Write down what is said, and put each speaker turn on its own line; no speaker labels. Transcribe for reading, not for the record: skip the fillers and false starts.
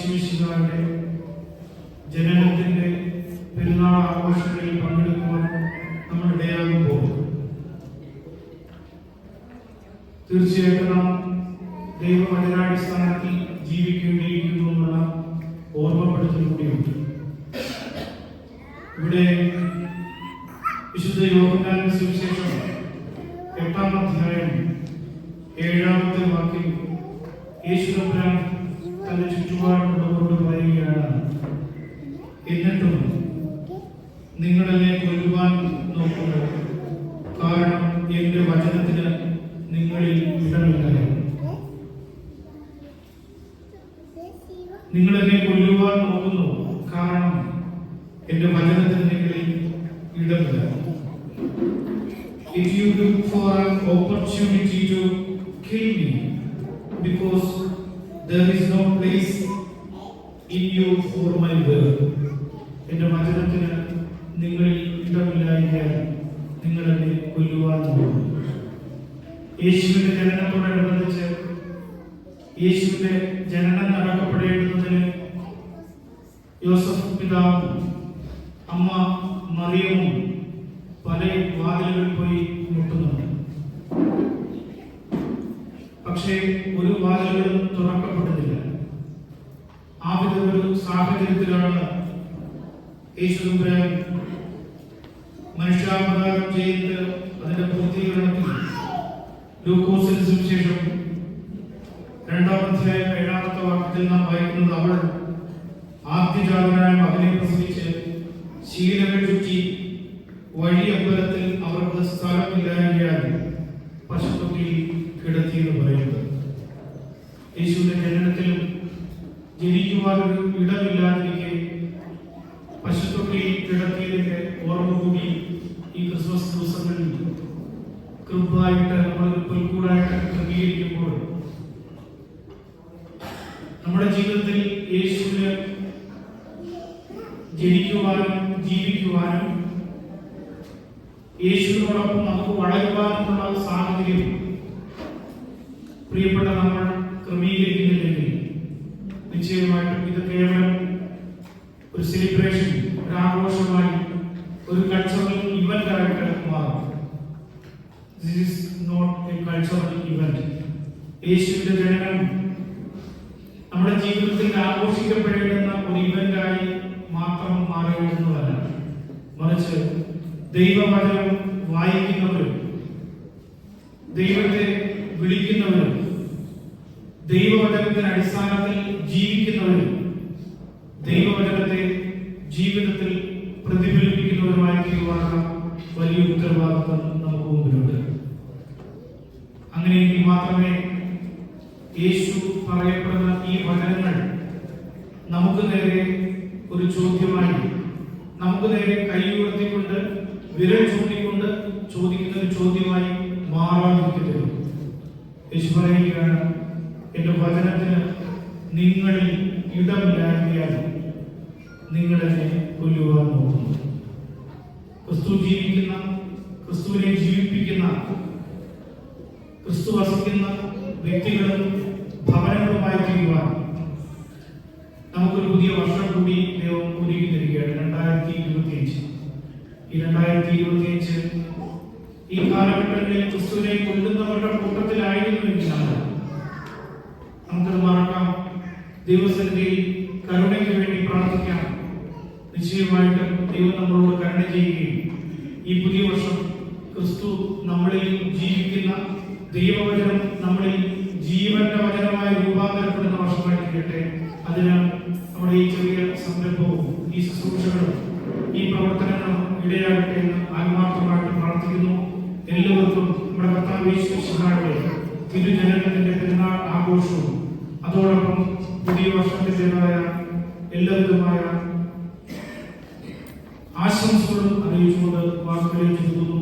യേശുമിശിഹായുടെ ജനനത്തിന്റെ പെരുന്നാൾ ആഘോഷങ്ങളിൽ പങ്കെടുക്കുവാൻ നമ്മൾ ഇടയാകുമ്പോൾ തീർച്ചയായിട്ടും നാം ദൈവവചനാടിസ്ഥാനത്തിൽ ജീവിക്കേണ്ടിയിരിക്കുന്നു എന്നുള്ള ഓർമ്മപ്പെടുത്തൽ കൂടിയുണ്ട്. ഇവിടെ വിശുദ്ധ യോഹന്നാന്റെ സുവിശേഷം 8-ാം അധ്യായം 7-ാമത്തെ വാക്യം യേശു തമ്പുരാൻ തന്റെ ചുറ്റുപാടുള്ളവരോട് പറയുകയാണ്, എന്നിട്ടും നിങ്ങളെന്നെ കൊല്ലുവാൻ നോക്കുക, കാരണം എന്റെ വചനത്തിന് നിങ്ങളിൽ ഇടമില്ല. നിങ്ങളെന്നെ കൊല്ലുവാൻ നോക്കുന്നു, കാരണം എന്റെ വചനത്തിന് നിങ്ങളിൽ ഇടമില്ല. If you look for an opportunity to kill me because there is no place in you for my word, എന്റെ വചനത്തിന് നിങ്ങളിൽ ഇടമില്ലായെങ്കിൽ നിങ്ങൾ എന്നെ കൊല്ലുവാൻ നോക്കുന്നു. യേശുവിന്റെ ജനനത്തോടനുബന്ധിച്ച് യേശുവിന്റെ ജനനം നടക്കപ്പെടേണ്ടതിന് യോസഫ് പിതാവും അമ്മ മറിയവും പല വാതിലുകളിൽ പോയി മുട്ടുന്നുണ്ട്. പക്ഷേ ഒരു വാതിലുകളും തുറക്കപ്പെടുന്നില്ല. ആ വിധ ഒരു സാഹചര്യത്തിലാണ് യേശുദമ്പുരാൻ മനുഷ്യാവതാരം ചെയ്ത് അതിന്റെ പൂർത്തീകരണത്തിൽ ലൂക്കോസിന്റെ സുവിശേഷം 2-ാം അധ്യായം 7-ാമത്തെ വാക്യത്തിൽ നാം വായിക്കുന്നത്, അവൾ ആദ്യജാതനായ മകനെ പ്രസവിച്ച് ശീലകൾ ചുറ്റി വഴിയമ്പലത്തിൽ അവർക്ക് സ്ഥലമില്ലായ്കയാൽ പശുത്തൊട്ടിയിൽ കിടത്തിയെന്ന് പറയുന്നത്. യേശുവിന്റെ ജനനത്തിലും ജനിക്കുവാനൊരു ഇടമില്ലാതിരിക്കെ പശുത്തൊട്ടിയിൽ കിടത്തിയതിന്റെ ഓർമ്മ കൂടി ഈ ക്രിസ്മസ് ദിവസങ്ങളിൽ കൃപായിട്ട് നമ്മൾ പുൽക്കൂടായിട്ട് ക്രമീകരിക്കുമ്പോൾ നമ്മുടെ ജീവിതത്തിൽ യേശുവിന് ജനിക്കുവാനും ജീവിക്കുവാനും യേശുവിനോടൊപ്പം നമുക്ക് വളരുവാനുമുള്ള സാഹചര്യം പ്രിയപ്പെട്ട നമ്മൾ ക്രമീകരിക്കുന്നില്ലെങ്കിൽ നിശ്ചയമായിട്ടും ഇത് കേവലം ഒരു സെലിബ്രേഷൻ, ഒരു ആഘോഷമായി, ഒരു കൾച്ചറൽ ഇവന്റ് ആയിട്ട് മാറും. This is not a cultural event. യേശുവിന്റെ ജനനം നമ്മുടെ ജീവിതത്തിൽ ആഘോഷിക്കപ്പെടേണ്ടുന്ന ഒരു ഇവന്റായി മാത്രം മാറേണ്ടുന്നതല്ല, മറിച്ച് ദൈവവചനം വായിക്കുന്നവരും ദൈവത്തെ വിളിക്കുന്നവരും ദൈവവചനത്തിന്റെ അടിസ്ഥാനത്തിൽ ജീവിക്കുന്നവരും ദൈവവചനത്തെ ജീവിതത്തിൽ പ്രതിഫലിപ്പിക്കുന്നവരുമായി തീരുവാനുള്ള വലിയ ഉത്തരവാദിത്വം നമുക്ക് മുമ്പിലുണ്ട്. അങ്ങനെയെങ്കിൽ മാത്രമേ യേശു പറയപ്പെടുന്ന ഈ വചനങ്ങൾ നമുക്ക് നേരെ ഒരു ചോദ്യമായി, നമുക്ക് നേരെ കൈ ഉയർത്തിക്കൊണ്ട് വിരൽ ചൂണ്ടിക്കൊണ്ട് ചോദിക്കുന്ന ഒരു ചോദ്യമായി മാറാതിരിക്കരുത്. യേശു പറയുകയാണ്, എന്റെ വചനത്തിന് നിങ്ങളിൽ ഇടമില്ലായ്കയാൽ നിങ്ങളെന്നെ കൊല്ലുവാൻ നോക്കുന്നു. ക്രിസ്തു ജീവിക്കുന്ന, ക്രിസ്തുവിനെ ജീവിപ്പിക്കുന്ന, ക്രിസ്തു വസിക്കുന്ന വ്യക്തികളും ഭവനങ്ങളുമായി തീരുവാൻ നമുക്കൊരു പുതിയ വർഷം കൂടി ദൈവം ഒരുക്കി തരികയാണ്. 2025. ഈ 2025 ഈ കാലഘട്ടങ്ങളിൽ ക്രിസ്തുവിനെ കൊല്ലുന്നവരുടെ കൂട്ടത്തിലായിരുന്നുവെങ്കിൽ നമുക്കത് മറക്കാം. ദൈവസന്നിധിയിൽ കരുണയ്ക്ക് വേണ്ടി പ്രാർത്ഥിക്കാം. നിശ്ചയമായിട്ടും ദൈവം നമ്മളോട് കരുണ ചെയ്യുകയും ഈ പുതിയ വർഷം ക്രിസ്തു നമ്മളിൽ ജീവിക്കുന്ന ദൈവവചനം നമ്മളിൽ ജീവന്റെ വചനമായി രൂപാന്തരപ്പെടുന്ന വർഷമായി തീരട്ടെ. അതിന് നമ്മുടെ ഈ ചെറിയ സംരംഭവും ഈ ശുശ്രൂഷകളും ഈ പ്രവർത്തനങ്ങളും ഇടയാകട്ടെ എന്ന് ആത്മാർത്ഥമായിട്ട് പ്രാർത്ഥിക്കുന്നു. എല്ലാവർക്കും നമ്മുടെ കർത്താവ് യേശു മിശിഹായുടെ തിരുജനനത്തിന്റെ പെരുന്നാൾ ആഘോഷവും അതോടൊപ്പം പുതിയ വർഷത്തിൻ്റെതായ എല്ലാവിധമായ ആശംസകളും അറിയിച്ചുകൊണ്ട് വാക്കുകളിൽ ചുരുക്കുന്നു.